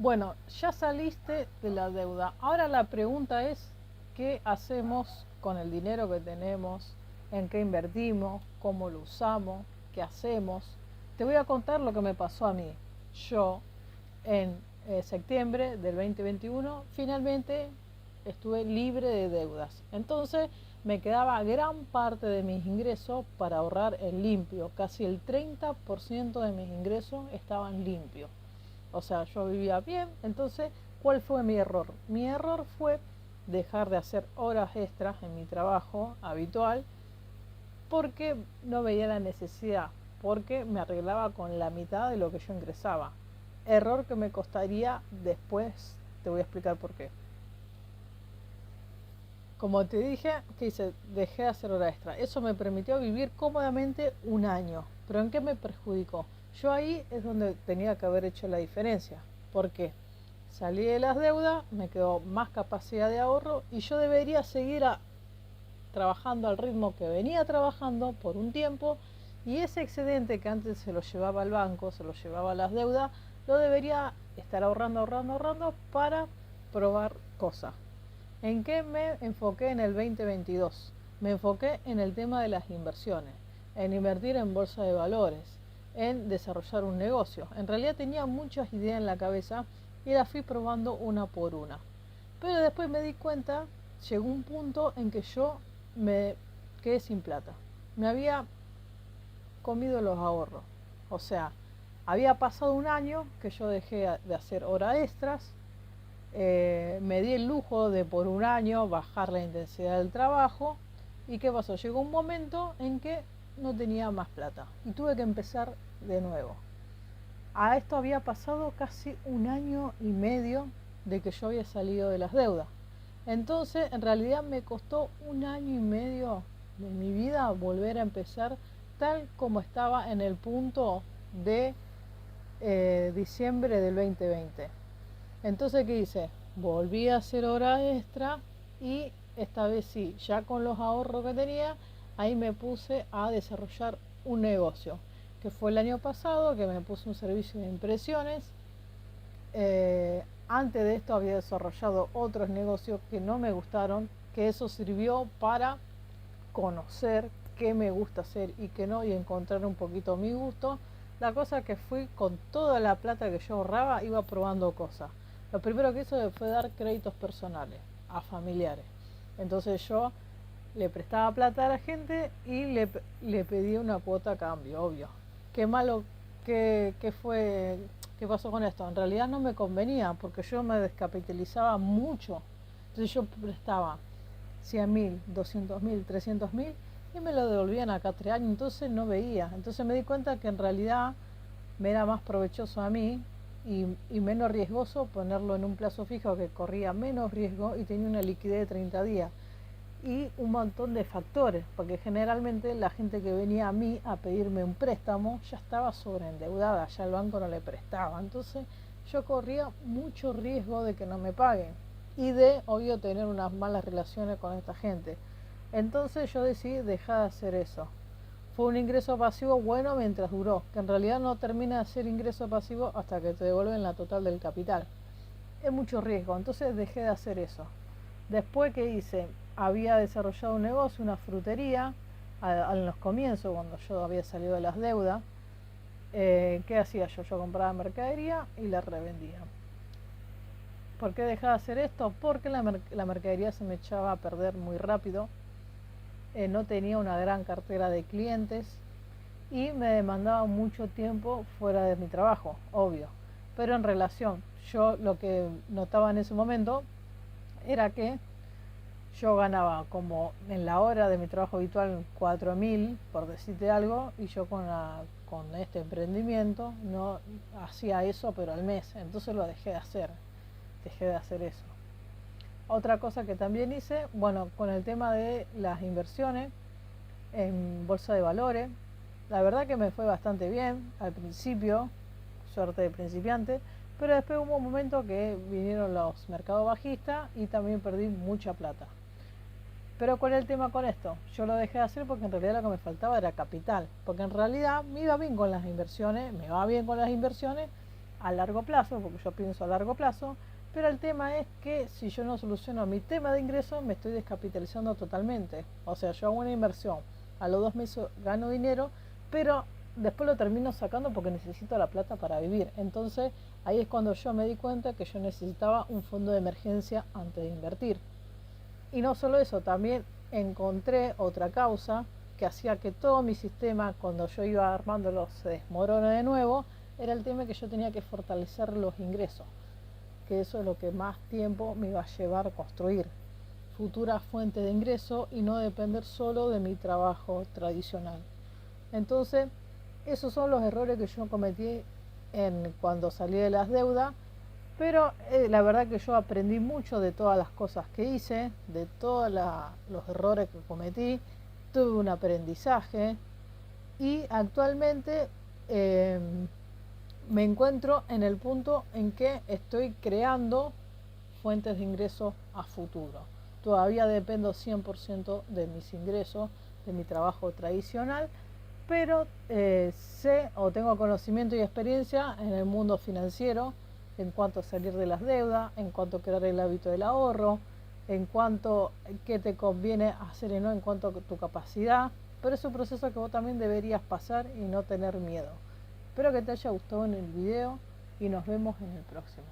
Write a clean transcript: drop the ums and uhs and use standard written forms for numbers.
Bueno, ya saliste de la deuda. Ahora la pregunta es, ¿qué hacemos con el dinero que tenemos? ¿En qué invertimos? ¿Cómo lo usamos? ¿Qué hacemos? Te voy a contar lo que me pasó a mí. Yo, en septiembre del 2021, finalmente estuve libre de deudas. Entonces, me quedaba gran parte de mis ingresos para ahorrar en limpio. Casi el 30% de mis ingresos estaban limpios. O sea, yo vivía bien. Entonces, ¿cuál fue mi error? Mi error fue dejar de hacer horas extras en mi trabajo habitual porque no veía la necesidad, porque me arreglaba con la mitad de lo que yo ingresaba. Error que me costaría después, te voy a explicar por qué. Como te dije, que hice, dejé de hacer hora extra. Eso me permitió vivir cómodamente un año. ¿Pero en qué me perjudicó? Yo ahí es donde tenía que haber hecho la diferencia. ¿Por qué? Salí de las deudas, me quedó más capacidad de ahorro y yo debería seguir trabajando al ritmo que venía trabajando por un tiempo, y ese excedente que antes se lo llevaba al banco, se lo llevaba a las deudas, lo debería estar ahorrando para probar cosas. ¿En qué me enfoqué en el 2022? Me enfoqué en el tema de las inversiones, en invertir en bolsa de valores, en desarrollar un negocio. En realidad tenía muchas ideas en la cabeza y las fui probando una por una. Pero después me di cuenta, llegó un punto en que yo me quedé sin plata. Me había comido los ahorros. O sea, había pasado un año que yo dejé de hacer horas extras. Me di el lujo de por un año bajar la intensidad del trabajo. ¿Y qué pasó? Llegó un momento en que no tenía más plata y tuve que empezar de nuevo. A esto había pasado casi un año y medio de que yo había salido de las deudas. Entonces, en realidad me costó un año y medio de mi vida volver a empezar tal como estaba en el punto de diciembre del 2020. Entonces, ¿qué hice? Volví a hacer hora extra y esta vez sí, ya con los ahorros que tenía, ahí me puse a desarrollar un negocio, que fue el año pasado, que me puse un servicio de impresiones. Antes de esto había desarrollado otros negocios que no me gustaron, que eso sirvió para conocer qué me gusta hacer y qué no, y encontrar un poquito mi gusto. La cosa que fui con toda la plata que yo ahorraba, iba probando cosas. Lo primero que hice fue dar créditos personales a familiares. Entonces yo le prestaba plata a la gente y le pedía una cuota a cambio, obvio. Qué malo, fue, qué pasó con esto. En realidad no me convenía porque yo me descapitalizaba mucho. Entonces yo prestaba 100.000, 200.000, 300.000 y me lo devolvían acá 3 años. Entonces no veía. Entonces me di cuenta que en realidad me era más provechoso a mí y menos riesgoso ponerlo en un plazo fijo que corría menos riesgo y tenía una liquidez de 30 días. Y un montón de factores, porque generalmente la gente que venía a mí a pedirme un préstamo ya estaba sobreendeudada, ya el banco no le prestaba. Entonces yo corría mucho riesgo de que no me paguen y de, obvio, tener unas malas relaciones con esta gente. Entonces yo decidí dejar de hacer eso. Fue un ingreso pasivo bueno mientras duró, que en realidad no termina de ser ingreso pasivo hasta que te devuelven la total del capital. Es mucho riesgo, entonces dejé de hacer eso. Después, ¿qué hice? Había desarrollado un negocio, una frutería, en los comienzos, cuando yo había salido de las deudas. ¿Qué hacía yo? Yo compraba mercadería y la revendía. ¿Por qué dejaba de hacer esto? Porque la mercadería se me echaba a perder muy rápido. No tenía una gran cartera de clientes y me demandaba mucho tiempo fuera de mi trabajo, obvio. Pero en relación, yo lo que notaba en ese momento era que yo ganaba como en la hora de mi trabajo habitual 4.000, por decirte algo, y yo con este emprendimiento no hacía eso, pero al mes. Entonces lo dejé de hacer eso. Otra cosa que también hice, bueno, con el tema de las inversiones en bolsa de valores, la verdad que me fue bastante bien al principio, suerte de principiante, pero después hubo un momento que vinieron los mercados bajistas y también perdí mucha plata. Pero ¿cuál es el tema con esto? Yo lo dejé de hacer porque en realidad lo que me faltaba era capital, porque en realidad me iba bien con las inversiones, me va bien con las inversiones, a largo plazo, porque yo pienso a largo plazo, pero el tema es que si yo no soluciono mi tema de ingreso, me estoy descapitalizando totalmente. O sea, yo hago una inversión, a los 2 meses gano dinero, pero después lo termino sacando porque necesito la plata para vivir. Entonces ahí es cuando yo me di cuenta que yo necesitaba un fondo de emergencia antes de invertir. Y no solo eso, también encontré otra causa que hacía que todo mi sistema, cuando yo iba armándolo, se desmorone de nuevo, era el tema que yo tenía que fortalecer los ingresos, que eso es lo que más tiempo me iba a llevar a construir futuras fuentes de ingreso y no depender solo de mi trabajo tradicional. Entonces, esos son los errores que yo cometí cuando salí de las deudas, pero la verdad que yo aprendí mucho de todas las cosas que hice, de todos los errores que cometí, tuve un aprendizaje y actualmente eh, me encuentro en el punto en que estoy creando fuentes de ingresos a futuro. Todavía dependo 100% de mis ingresos, de mi trabajo tradicional, pero sé o tengo conocimiento y experiencia en el mundo financiero, en cuanto a salir de las deudas, en cuanto a crear el hábito del ahorro, en cuanto a qué te conviene hacer y no en cuanto a tu capacidad, pero es un proceso que vos también deberías pasar y no tener miedo. Espero que te haya gustado en el video y nos vemos en el próximo.